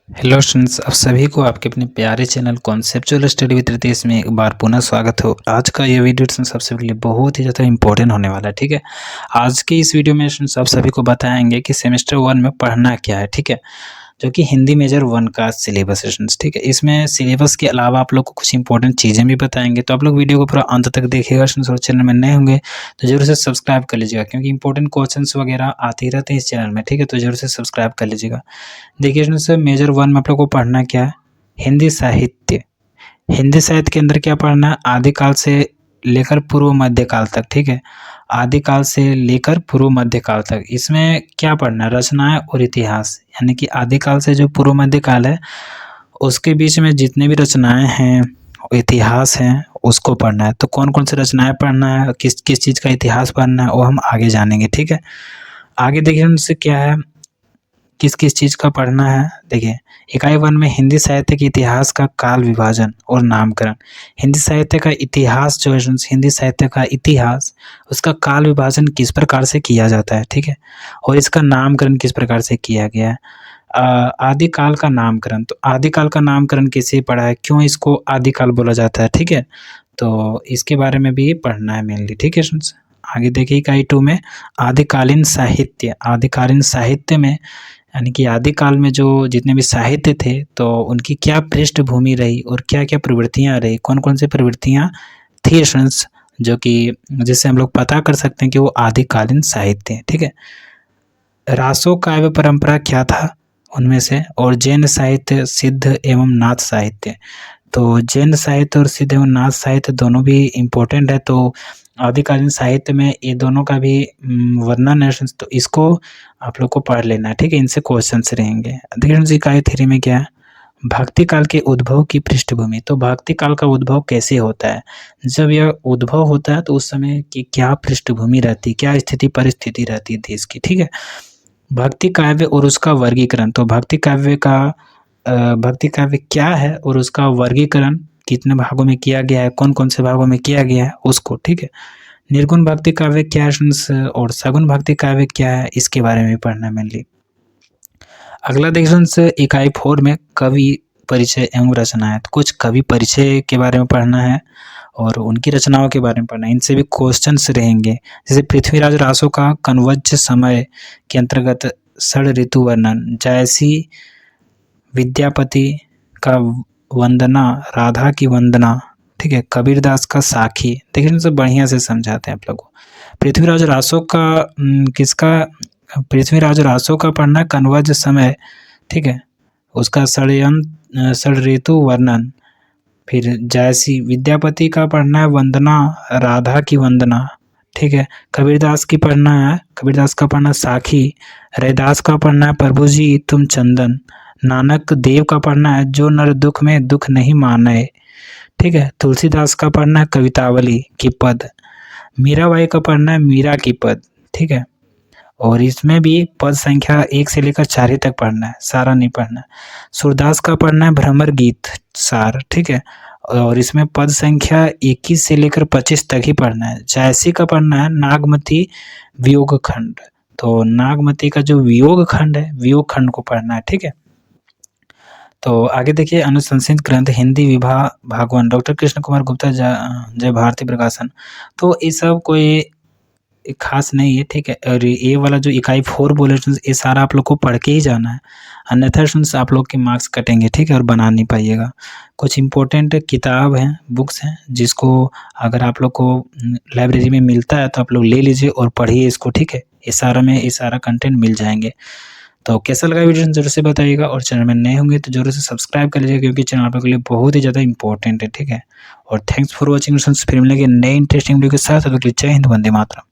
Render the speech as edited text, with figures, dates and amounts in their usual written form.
Hello students, आप सभी को आपके अपने प्यारे channel conceptual study with Ritesh में एक बार पुनः स्वागत हो। आज का ये वीडियो स्टूडेंट्स आप सभी के लिए बहुत ही ज़्यादा इंपॉर्टेंट होने वाला है। ठीक है, आज के इस वीडियो में स्टूडेंट्स आप सभी को बताएंगे कि सेमेस्टर 1 में पढ़ना क्या है। ठीक है, जो कि हिंदी मेजर 1 का सिलेबस है स्टूडेंट्स। ठीक है, इसमें सिलेबस के अलावा आप लोग को कुछ इंपॉर्टेंट चीज़ें भी बताएंगे, तो आप लोग वीडियो को पूरा अंत तक देखिएगा स्टूडेंट्स। और चैनल में नए होंगे तो जरूर से सब्सक्राइब कर लीजिएगा, क्योंकि इंपॉर्टेंट क्वेश्चंस वगैरह आते ही रहते हैं इस चैनल में। ठीक है, तो जरूर से सब्सक्राइब कर लीजिएगा। देखिए स्टूडेंट्स, मेजर 1 में आप लोग को पढ़ना क्या है, हिंदी साहित्य। हिंदी साहित्य के अंदर क्या पढ़ना है, आदिकाल से लेकर पूर्व मध्यकाल तक। ठीक है, आदिकाल से लेकर पूर्व मध्यकाल तक इसमें क्या पढ़ना है, रचनाएं और इतिहास। यानी कि आदिकाल से जो पूर्व मध्यकाल है उसके बीच में जितने भी रचनाएं हैं, इतिहास हैं, उसको पढ़ना है। तो कौन कौन से रचनाएं पढ़ना है, किस किस चीज़ का इतिहास पढ़ना है, वो हम आगे जानेंगे। ठीक है, आगे देखिए उनसे क्या है, किस किस चीज़ का पढ़ना है। देखिए, इकाई 1 में हिंदी साहित्य के इतिहास का काल विभाजन और नामकरण। हिंदी साहित्य का इतिहास जो है, हिंदी साहित्य का इतिहास, उसका काल विभाजन किस प्रकार से किया जाता है। ठीक है, और इसका नामकरण किस प्रकार से किया गया है। आदिकाल का नामकरण, तो आदिकाल का नामकरण किसे पढ़ा है, क्यों इसको आदिकाल बोला जाता है। ठीक है, तो इसके बारे में भी पढ़ना है मेनली। ठीक है स्टूडेंट्स, आगे देखिए इकाई 2 में आदिकालीन साहित्य। आदिकालीन साहित्य में यानी कि आदिकाल में जो जितने भी साहित्य थे, तो उनकी क्या पृष्ठभूमि रही और क्या क्या प्रवृत्तियाँ रही, कौन कौन सी प्रवृत्तियाँ थी स्टूडेंट्स, जो कि जिससे हम लोग पता कर सकते हैं कि वो आदिकालीन साहित्य है। ठीक है, रासो काव्य परंपरा क्या था उनमें से, और जैन साहित्य, सिद्ध एवं नाथ साहित्य। तो जैन साहित्य और सिद्ध एवं नाथ साहित्य दोनों भी इम्पोर्टेंट है। तो आदिकालीन साहित्य में ये दोनों का भी वर्णन है, तो इसको आप लोग को पढ़ लेना है। ठीक है, इनसे क्वेश्चंस रहेंगे। देखिए इकाई 3 में क्या है, भक्ति काल के उद्भव की पृष्ठभूमि। तो भक्ति काल का उद्भव कैसे होता है, जब यह उद्भव होता है तो उस समय की क्या पृष्ठभूमि रहती है, क्या स्थिति परिस्थिति रहती है देश की। ठीक है, भक्ति काव्य और उसका वर्गीकरण। तो भक्ति काव्य क्या है और उसका वर्गीकरण कितने भागों में किया गया है, कौन कौन से भागों में किया गया है उसको। ठीक है, निर्गुण भक्ति काव्य क्या है और सगुण भक्ति काव्य क्या है, इसके बारे में पढ़ना मेनली। अगला देखिए इकाई 4 में कवि परिचय एवं रचनाएं। तो कुछ कवि परिचय के बारे में पढ़ना है और उनकी रचनाओं के बारे में पढ़ना है। इनसे भी क्वेश्चंस रहेंगे, जैसे पृथ्वीराज रासो का कन्वज समय के अंतर्गत षड ऋतु वर्णन, जयसी विद्यापति का वंदना, राधा की वंदना। ठीक है, कबीरदास का साखी। देखिए इनसे बढ़िया से समझाते हैं आप लोगों को। पृथ्वीराज रासो का पृथ्वीराज रासो का पढ़ना कन्वज समय। ठीक है, उसका षड ऋतु वर्णन। फिर जयसी विद्यापति का पढ़ना है वंदना, राधा की वंदना। ठीक है, कबीरदास का पढ़ना साखी। रैदास का पढ़ना है प्रभु जी तुम चंदन। नानक देव का पढ़ना है जो नर दुख में दुख नहीं माने। ठीक है, तुलसीदास का पढ़ना है कवितावली की पद। मीराबाई का पढ़ना है मीरा की पद। ठीक है, और इसमें भी पद संख्या 1 से लेकर 4 तक पढ़ना है, सारा नहीं पढ़ना है। सूरदास का पढ़ना है भ्रमर गीत सार। ठीक है, और इसमें पद संख्या 21 से लेकर 25 तक ही पढ़ना है। जयसी का पढ़ना है नागमती वियोग खंड। तो नागमती का जो वियोग खंड है, वियोग खंड को पढ़ना है। ठीक है, तो आगे देखिए अनुशंसित ग्रंथ हिंदी विभाग भाग 1, डॉक्टर कृष्ण कुमार गुप्ता, जय भारती प्रकाशन। तो ये सब कोई खास नहीं है। ठीक है, और ये वाला जो इकाई 4 बोले ये सारा आप लोग को पढ़ के ही जाना है, अन्यथा स्टूडेंट्स आप लोग के मार्क्स कटेंगे। ठीक है, और बना नहीं पाइएगा। कुछ इंपॉर्टेंट किताब हैं, बुक्स हैं, जिसको अगर आप लोग को लाइब्रेरी में मिलता है तो आप लोग ले लीजिए और पढ़िए इसको। ठीक है, ये सारा कंटेंट मिल जाएंगे। तो कैसा लगा वीडियो जरूर से बताइएगा, और चैनल में नए होंगे तो जरूर से सब्सक्राइब कर लीजिएगा, क्योंकि चैनल आप लोगों के लिए बहुत ही ज़्यादा इंपॉर्टेंट है। ठीक है, और थैंक्स फॉर वॉचिंग। फिर मिलेंगे नए इंटरेस्टिंग वीडियो के साथ। जय हिंद, वंदे मातरम।